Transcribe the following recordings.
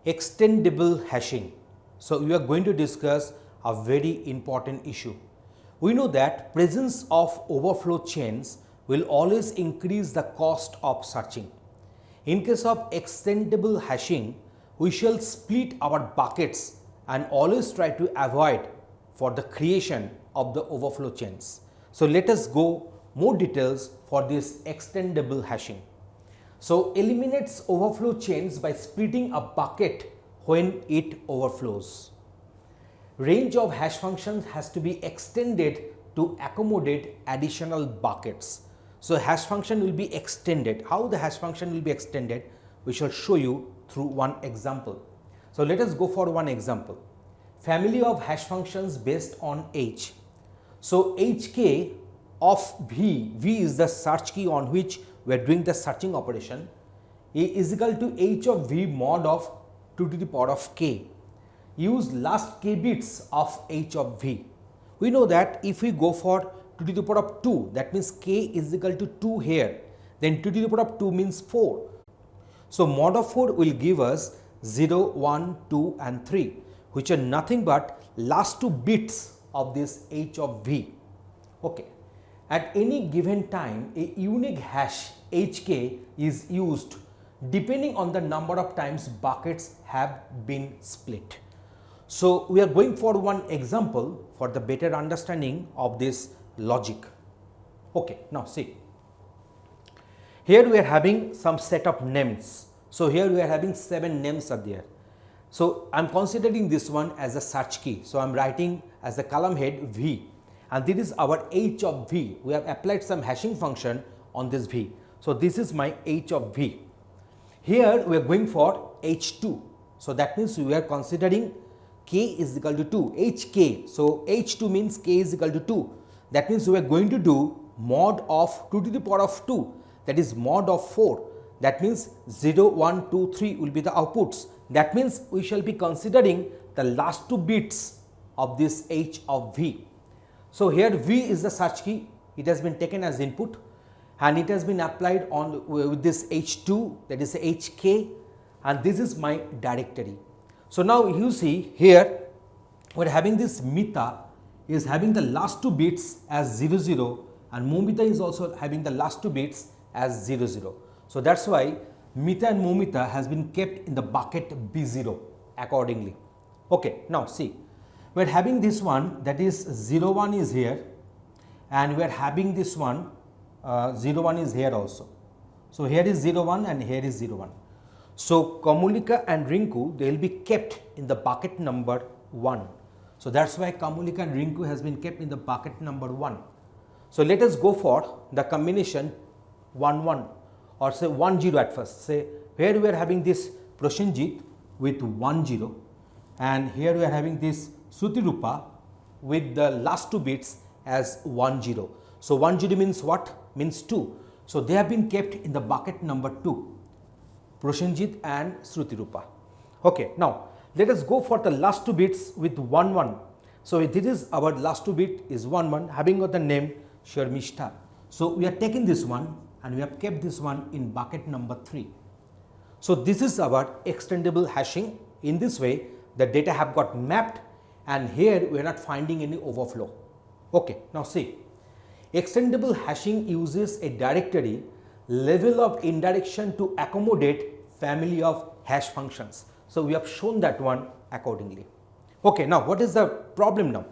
Extendable hashing. So we are going to discuss a very important issue. We know that presence of overflow chains will always increase the cost of searching. In case of extendable hashing, we shall split our buckets and always try to avoid for the creation of the overflow chains. So let us go more details for this extendable hashing. So eliminates overflow chains by splitting a bucket when it overflows. Range of hash functions has to be extended to accommodate additional buckets. So hash function will be extended. How the hash function will be extended? We shall show you through one example. So let us go for one example. Family of hash functions based on H. So hk of V is the search key on which we are doing the searching operation, is equal to h of V mod of 2 to the power of k. Use last k bits of h of V. We know that if we go for 2 to the power of 2, that means k is equal to 2 here, then 2 to the power of 2 means 4. So mod of 4 will give us 0, 1, 2 and 3, which are nothing but last 2 bits of this h of V. Okay. At any given time, a unique hash hk is used depending on the number of times buckets have been split. So we are going for one example for the better understanding of this logic. Okay, now see. Here we are having some set of names. So here we are having 7 names are there. So I am considering this one as a search key. So I am writing as the column head V. And this is our h of V. We have applied some hashing function on this V. So this is my h of V. Here we are going for h2. So that means we are considering k is equal to 2, hk. So h2 means k is equal to 2. That means we are going to do mod of 2 to the power of 2, that is mod of 4. That means 0, 1, 2, 3 will be the outputs. That means we shall be considering the last 2 bits of this h of V. So here V is the search key, it has been taken as input and it has been applied on with this H2, that is HK, and this is my directory. So now you see here we are having this Mita is having the last 2 bits as 00 and Momita is also having the last 2 bits as 00. So that's why Mita and Momita has been kept in the bucket B0 accordingly. Okay, now see. We are having this one, that is 01 is here, and we are having this one 01 is here also. So here is 01 and here is 01. So Kamulika and Rinku, they will be kept in the bucket number 1. So that's why Kamulika and Rinku has been kept in the bucket number 1. So let us go for the combination 1 1 or say 1 0 at first. Say here we are having this Prosenjit with 1 0 and here we are having this Srutirupa with the last 2 bits as 1 0. So 1 0 means what? Means 2. So they have been kept in the bucket number 2, Prosenjit and Srutirupa. Okay, now let us go for the last 2 bits with 1 1. So this is our last 2 bit is 1 1, having got the name Sharmishta. So we are taking this one and we have kept this one in bucket number 3. So this is our extendable hashing. In this way the data have got mapped and here we are not finding any overflow. Okay, now see, extendable hashing uses a directory level of indirection to accommodate family of hash functions. So we have shown that one accordingly. Okay, now what is the problem now?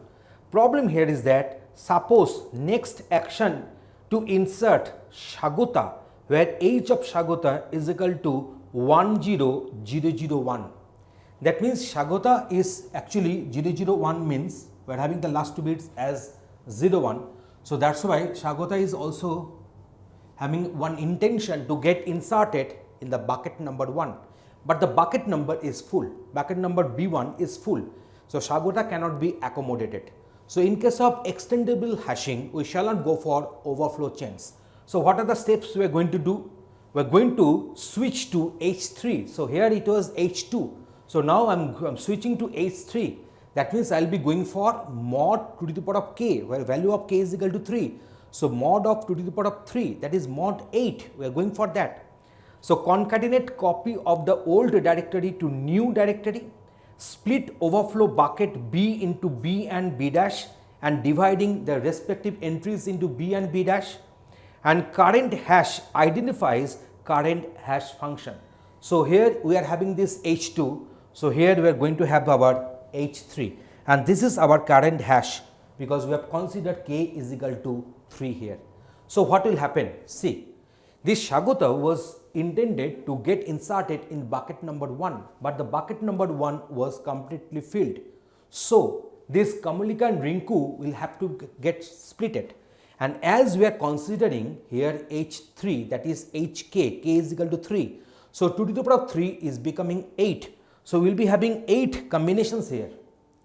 Problem here is that suppose next action to insert Shagota where h of Shagota is equal to 10001. That means Shagota is actually 001 means we are having the last 2 bits as 01. So that's why Shagota is also having one intention to get inserted in the bucket number 1. But the bucket number is full, bucket number B1 is full. So Shagota cannot be accommodated. So in case of extendable hashing, we shall not go for overflow chains. So what are the steps we are going to do? We are going to switch to H3. So here it was H2. So now I'm switching to H3. That means I will be going for mod 2 to the power of k, where value of k is equal to 3. So mod of 2 to the power of 3, that is mod 8. We are going for that. So concatenate copy of the old directory to new directory, split overflow bucket B into B and B dash and dividing the respective entries into B and B dash, and current hash identifies current hash function. So here we are having this H2, so here we are going to have our H3 and this is our current hash because we have considered k is equal to 3 here. So what will happen? See, this Shagota was intended to get inserted in bucket number 1, but the bucket number 1 was completely filled. So this Kamalika and Rinku will have to get splitted, and as we are considering here H3, that is HK, k is equal to 3. So 2 to the power of 3 is becoming 8. So we will be having 8 combinations here,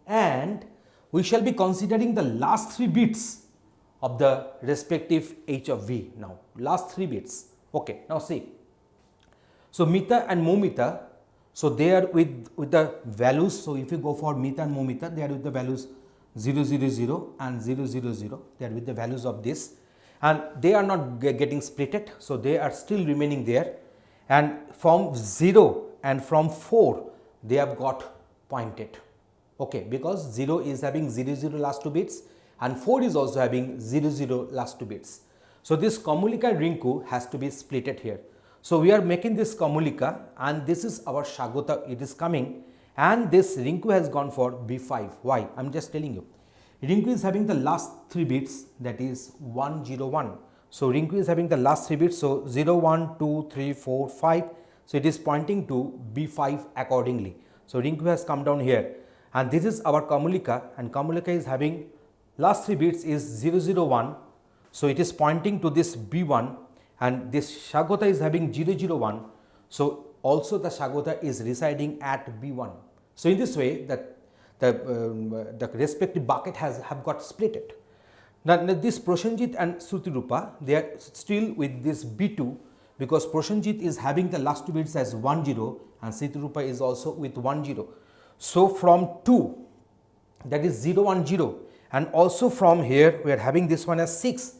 and we shall be considering the last 3 bits of the respective H of V now, last 3 bits. Okay, now see. So Mita and Momita, so they are with the values. So if you go for Mita and Momita, they are with the values 0, 0, 0 and 0, 0, 0. They are with the values of this, and they are not getting splitted. So they are still remaining there, and from 0 and from 4 they have got pointed. Okay, because 0 is having 0, 0 last 2 bits and 4 is also having 0, 0 last 2 bits. So this Kamulika Rinku has to be splitted here. So we are making this Kamulika and this is our Shagota, it is coming, and this Rinku has gone for B5. Why? I am just telling you. Rinku is having the last 3 bits, that is 1, 0, 1. So Rinku is having the last 3 bits, so 0, 1, 2, 3, 4, 5. So it is pointing to B5 accordingly. So Rinku has come down here, and this is our Kamulika, and Kamulika is having last 3 bits is 0, 0, 1. So it is pointing to this B1, and this Shagota is having 0, 0, 1. So also the Shagota is residing at B1. So in this way the respective bucket have got splitted. Now this Prosenjit and Srutirupa, they are still with this B2 because Prosenjit is having the last 2 bits as 1, 0 and Srutirupa is also with 1, 0. So from 2, that is 0, 1, 0, and also from here we are having this one as 6,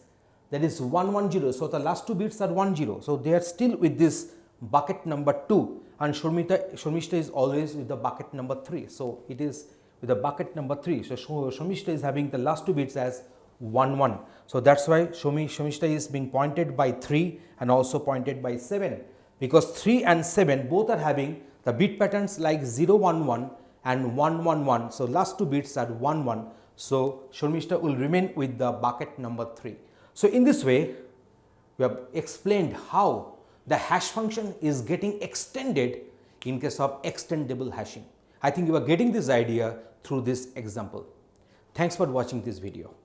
that is 1, 1, 0. So the last 2 bits are 1, 0. So they are still with this bucket number 2, and Shomishta is always with the bucket number 3. So it is with the bucket number 3. So Shomishta is having the last 2 bits as 1, 1. So that's why Shomishta is being pointed by 3 and also pointed by 7, because 3 and 7 both are having the bit patterns like 0, 1, 1 and 1, 1, 1. So last 2 bits are 1, 1. So Shomishta will remain with the bucket number 3. So in this way, we have explained how the hash function is getting extended in case of extendable hashing. I think you are getting this idea through this example. Thanks for watching this video.